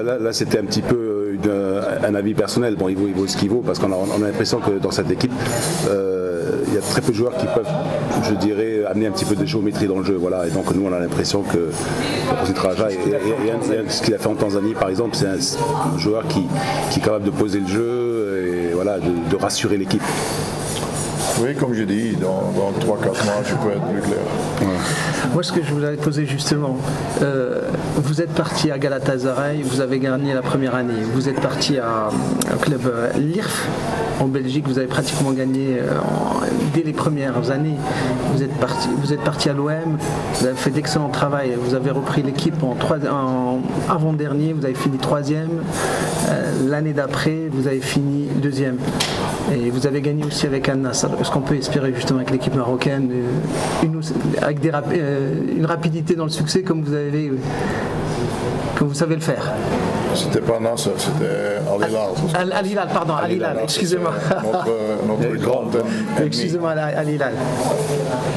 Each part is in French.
Là, c'était un petit peu un avis personnel. Bon, il vaut ce qu'il vaut, parce qu'on a l'impression que dans cette équipe, il y a très peu de joueurs qui peuvent, je dirais, amener un petit peu de géométrie dans le jeu. Voilà. Et donc nous, on a l'impression que Raja, et ce qu'il a fait en Tanzanie, par exemple, c'est un joueur qui est capable de poser le jeu et voilà, de rassurer l'équipe. Oui, comme je dis, dans 3-4 mois, je peux être plus clair. Ouais. Moi, ce que je vous avais posé justement, vous êtes parti à Galatasaray, vous avez gagné la première année. Vous êtes parti au club l'IRF en Belgique, vous avez pratiquement gagné dès les premières années. Vous êtes parti à l'OM, vous avez fait d'excellent travail. Vous avez repris l'équipe en avant-dernier, vous avez fini 3e. L'année d'après, vous avez fini 2e. Et vous avez gagné aussi avec Al Nassr. Est-ce qu'on peut espérer justement avec l'équipe marocaine avec une rapidité dans le succès comme vous savez le faire? C'était pas Nasser, c'était Al Hilal. Al Hilal, pardon, Al Hilal, excusez-moi. Notre grand ennemi. Excusez-moi, Al Hilal.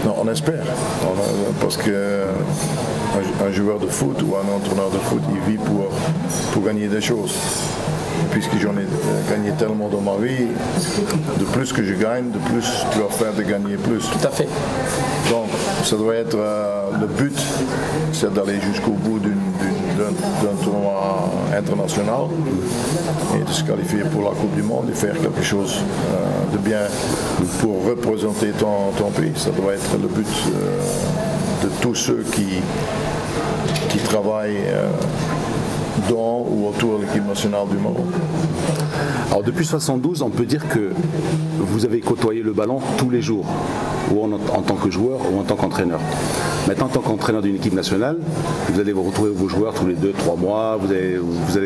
Non, on espère. Parce qu'un joueur de foot ou un entraîneur de foot, il vit pour gagner des choses. Puisque j'en ai gagné tellement dans ma vie, de plus que je gagne, de plus tu vas faire de gagner plus. Tout à fait. Donc, ça doit être le but, c'est d'aller jusqu'au bout d'un tournoi international et de se qualifier pour la Coupe du Monde et faire quelque chose de bien pour représenter ton pays. Ça doit être le but de tous ceux qui travaillent dans ou autour de l'équipe nationale du Maroc. Alors depuis 72, on peut dire que vous avez côtoyé le ballon tous les jours, ou en tant que joueur ou en tant qu'entraîneur. Maintenant, en tant qu'entraîneur d'une équipe nationale, vous allez vous retrouver vos joueurs tous les 2-3 mois, vous allez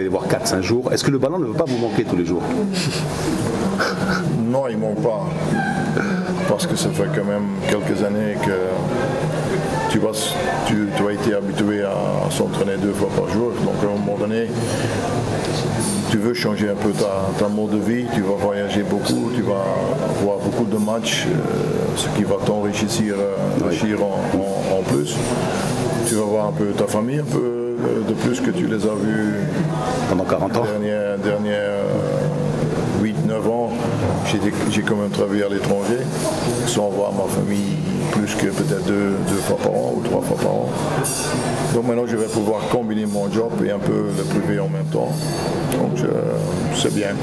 les voir 4-5 jours. Est-ce que le ballon ne va pas vous manquer tous les jours? Non, il ne manque pas. Parce que ça fait quand même quelques années que tu as été habitué à s'entraîner 2 fois par jour. Donc à un moment donné, tu veux changer un peu ta mode de vie, tu vas voyager beaucoup, tu vas voir beaucoup de matchs, ce qui va t'enrichir en plus. Tu vas voir un peu ta famille, un peu de plus que tu les as vus pendant 40 ans. Dernière 8-9 ans, j'ai quand même travaillé à l'étranger, sans voir ma famille plus que peut-être 2 fois par an ou 3 fois par an. Donc maintenant je vais pouvoir combiner mon job et un peu le privé en même temps. Donc c'est bien.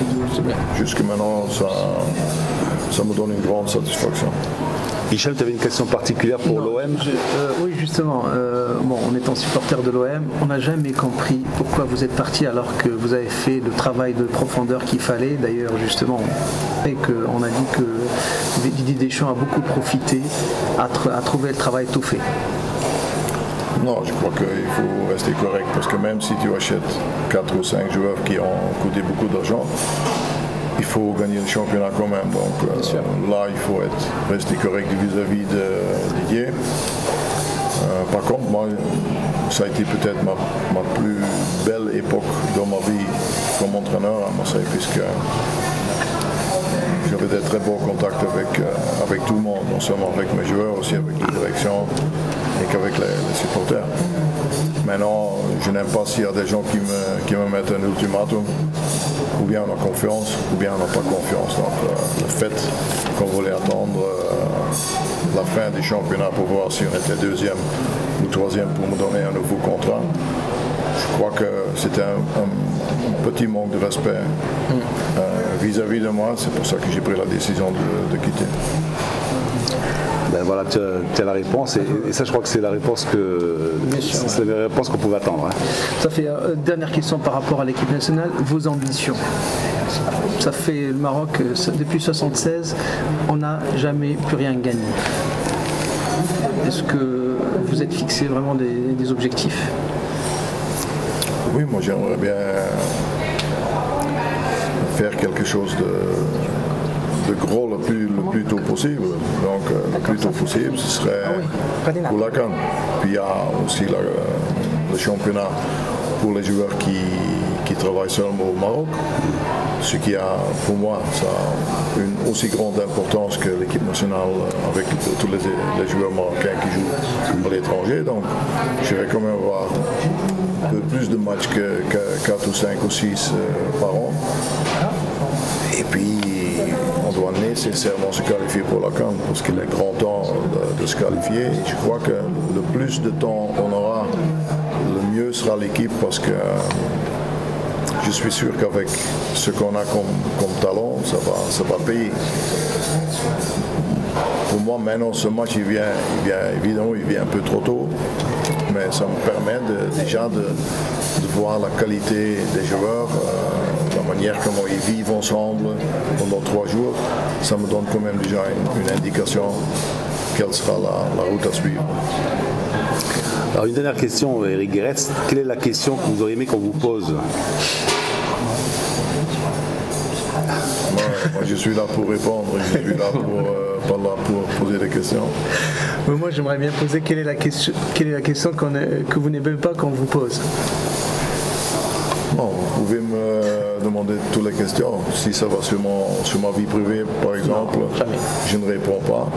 Jusque maintenant ça me donne une grande satisfaction. Michel, tu avais une question particulière pour l'OM? Oui, justement. En étant supporter de l'OM, on n'a jamais compris pourquoi vous êtes parti alors que vous avez fait le travail de profondeur qu'il fallait. D'ailleurs, justement, on a dit que Didier Deschamps a beaucoup profité à trouver le travail tout fait. Non, je crois qu'il faut rester correct parce que même si tu achètes 4 ou 5 joueurs qui ont coûté beaucoup d'argent, il faut gagner le championnat quand même. Donc là, il faut rester correct vis-à-vis de Didier. Par contre, moi, ça a été peut-être ma plus belle époque dans ma vie comme entraîneur à Marseille, puisque j'avais des très bons contacts avec tout le monde, non seulement avec mes joueurs, aussi avec la direction et qu'avec les supporters. Maintenant, je n'aime pas s'il y a des gens qui me mettent un ultimatum. Ou bien on a confiance, ou bien on n'a pas confiance. Donc le fait qu'on voulait attendre la fin du championnat pour voir si on était 2e ou 3e pour me donner un nouveau contrat, je crois que c'était un petit manque de respect vis-à-vis de moi. C'est pour ça que j'ai pris la décision de quitter. Ben voilà, tu as la réponse et ça je crois que c'est la réponse qu'on pouvait attendre. Hein. Ça fait dernière question par rapport à l'équipe nationale, vos ambitions. Ça fait le Maroc, depuis 1976, on n'a jamais plus rien gagné. Est-ce que vous êtes fixé vraiment des objectifs? Oui, moi j'aimerais bien faire quelque chose de gros le plus tôt possible. Donc le plus tôt possible, ce serait pour la CAN. Puis il y a aussi le championnat pour les joueurs qui travaillent seulement au Maroc. Ce qui a pour moi ça a une aussi grande importance que l'équipe nationale avec tous les joueurs marocains qui jouent à l'étranger. Donc je vais quand même avoir peu plus de matchs que 4 ou 5 ou 6 par an. Et puis, on doit nécessairement se qualifier pour la CAN parce qu'il est grand temps de se qualifier. Et je crois que le plus de temps on aura, le mieux sera l'équipe parce que je suis sûr qu'avec ce qu'on a comme talent, ça va payer. Pour moi, maintenant, ce match, évidemment, il vient un peu trop tôt, mais ça me permet déjà de voir la qualité des joueurs, la manière comment ils vivent ensemble pendant 3 jours. Ça me donne quand même déjà une indication quelle sera la route à suivre. Alors une dernière question, Eric Gerets. Quelle est la question que vous auriez aimé qu'on vous pose ? Moi, je suis là pour répondre, je suis là pas là pour poser des questions. Mais moi, j'aimerais bien poser quelle est la question que vous n'aimez pas qu'on vous pose. Bon, vous pouvez me demander toutes les questions. Si ça va sur ma vie privée, par exemple, je ne réponds pas.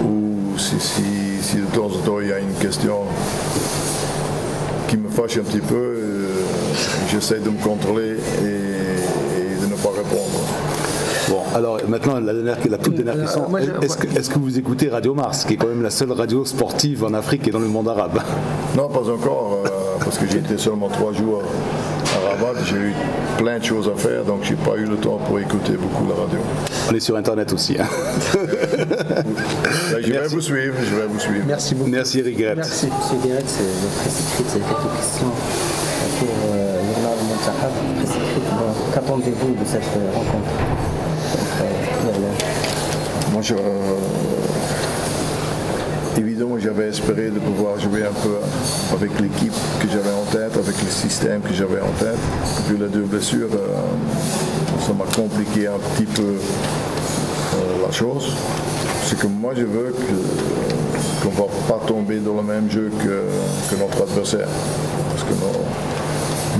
Ou si de temps en temps il y a une question qui me fâche un petit peu, j'essaie de me contrôler et de ne pas répondre. Bon, alors maintenant, la toute dernière question. Est-ce que vous écoutez Radio Mars, qui est quand même la seule radio sportive en Afrique et dans le monde arabe ? Non, pas encore, parce que j'étais seulement 3 jours à Rabat. J'ai eu plein de choses à faire, donc je n'ai pas eu le temps pour écouter beaucoup la radio. On est sur Internet aussi. Hein. Je vais vous suivre. Merci beaucoup. Merci Eric Gerets. Merci. Monsieur Gerets, le presse écrite, c'est quelques questions pour Journal Montsahab. Presse écrite, qu'attendez-vous de cette rencontre ? Moi, évidemment, j'avais espéré de pouvoir jouer un peu avec l'équipe que j'avais en tête, avec le système que j'avais en tête. Puis les 2 blessures, ça m'a compliqué un petit peu la chose. C'est que moi, je veux qu'on ne va pas tomber dans le même jeu que notre adversaire. Parce que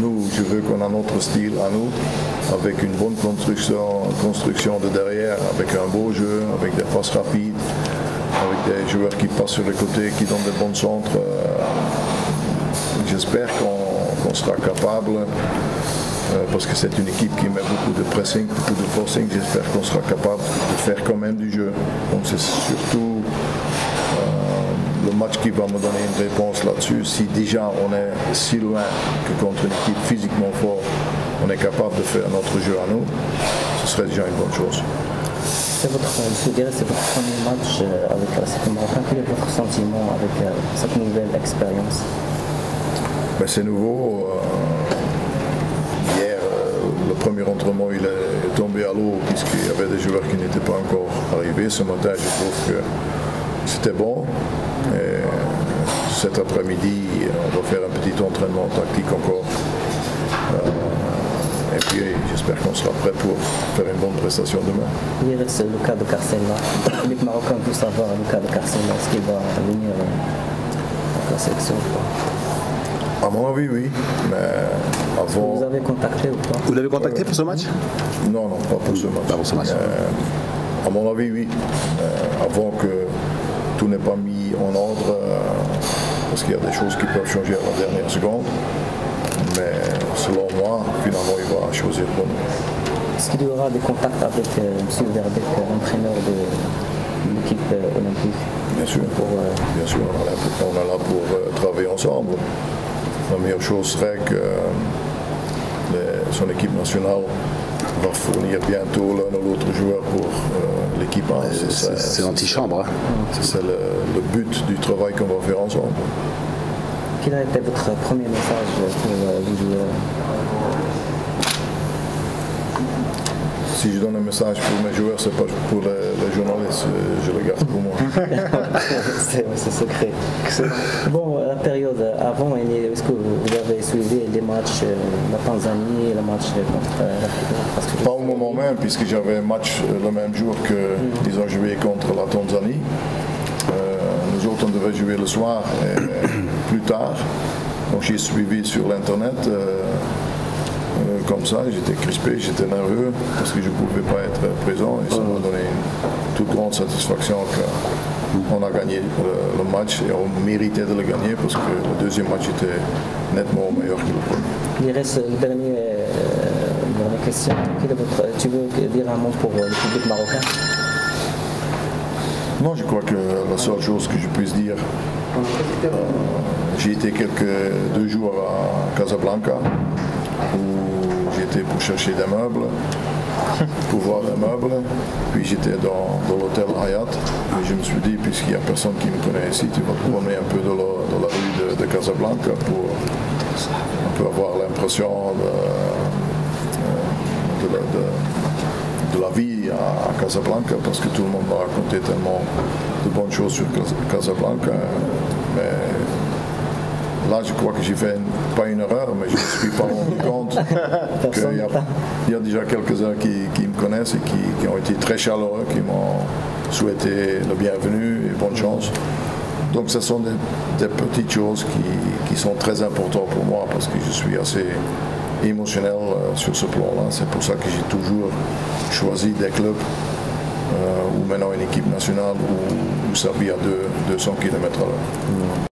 nous, je veux qu'on a notre style à nous, avec une bonne construction de derrière, avec un beau jeu, avec des passes rapides, avec des joueurs qui passent sur les côtés, qui donnent des bons centres. J'espère qu'on sera capable, parce que c'est une équipe qui met beaucoup de pressing, beaucoup de forcing, j'espère qu'on sera capable de faire quand même du jeu. Donc c'est surtout le match qui va me donner une réponse là-dessus. Si déjà on est si loin que contre une équipe physiquement forte, on est capable de faire notre jeu à nous, ce serait déjà une bonne chose. Monsieur Gerets, c'est votre premier match avec l'équipe marocaine. Quel est votre sentiment avec cette nouvelle expérience ? C'est nouveau. Hier, le premier entraînement, il est tombé à l'eau puisqu'il y avait des joueurs qui n'étaient pas encore arrivés. Ce matin, je trouve que c'était bon. Et cet après-midi, on va faire un petit entraînement tactique encore. Et puis j'espère qu'on sera prêt pour faire une bonne prestation demain. Hier, c'est le cas de Carcella. L'équipe marocaine veut savoir le cas de Carcella. Est-ce qu'il va venir à la sélection ou pas ? À mon avis, oui. Mais avant... Vous avez contacté ou pas ? Vous l'avez contacté pour ce match ? Non, pas pour ce match. Pas pour ce match. À mon avis, oui. Avant que tout n'est pas mis en ordre, parce qu'il y a des choses qui peuvent changer à la dernière seconde. Mais selon moi, finalement, il va choisir pour nous. Est-ce qu'il y aura des contacts avec M. Verbeek, l'entraîneur de l'équipe olympique ? Bien sûr, bien sûr, on est là pour travailler ensemble. La meilleure chose serait que son équipe nationale va fournir bientôt l'un ou l'autre joueur pour l'équipe 1. C'est l'antichambre. Hein. C'est le but du travail qu'on va faire ensemble. Quel a été votre premier message pour les joueurs ? Si je donne un message pour mes joueurs, c'est pas pour les journalistes, je le garde pour moi. c'est secret. Bon, la période avant, est-ce que vous avez suivi les matchs la Tanzanie, le match contre l'Afrique ? Pas au moment même, puisque j'avais un match le même jour qu'ils ont joué contre la Tanzanie. Nous autres, on devait jouer le soir et plus tard. Donc j'ai suivi sur l'internet. Comme ça, j'étais crispé, j'étais nerveux parce que je ne pouvais pas être présent et ça m'a donné une toute grande satisfaction On a gagné le match et on méritait de le gagner parce que le deuxième match était nettement meilleur que le premier. Il reste une dernière question. Tu veux dire un mot pour le public marocain? Non, je crois que la seule chose que je puisse dire, j'ai été 2 jours à Casablanca où j'étais pour chercher des meubles, pour voir des meubles, puis j'étais dans l'hôtel Hayat et je me suis dit, puisqu'il n'y a personne qui me connaît ici, tu vas te promener un peu dans la rue de Casablanca pour un peu avoir l'impression de la vie à Casablanca, parce que tout le monde m'a raconté tellement de bonnes choses sur Casablanca. Mais là, je crois que j'ai fait pas une erreur, mais je ne me suis pas rendu compte qu'il y a déjà quelques-uns qui me connaissent et qui ont été très chaleureux, qui m'ont souhaité le bienvenu et bonne chance. Donc ce sont des petites choses qui sont très importantes pour moi, parce que je suis assez émotionnel sur ce plan-là. C'est pour ça que j'ai toujours choisi des clubs ou maintenant une équipe nationale où ça vit à 200 km/h.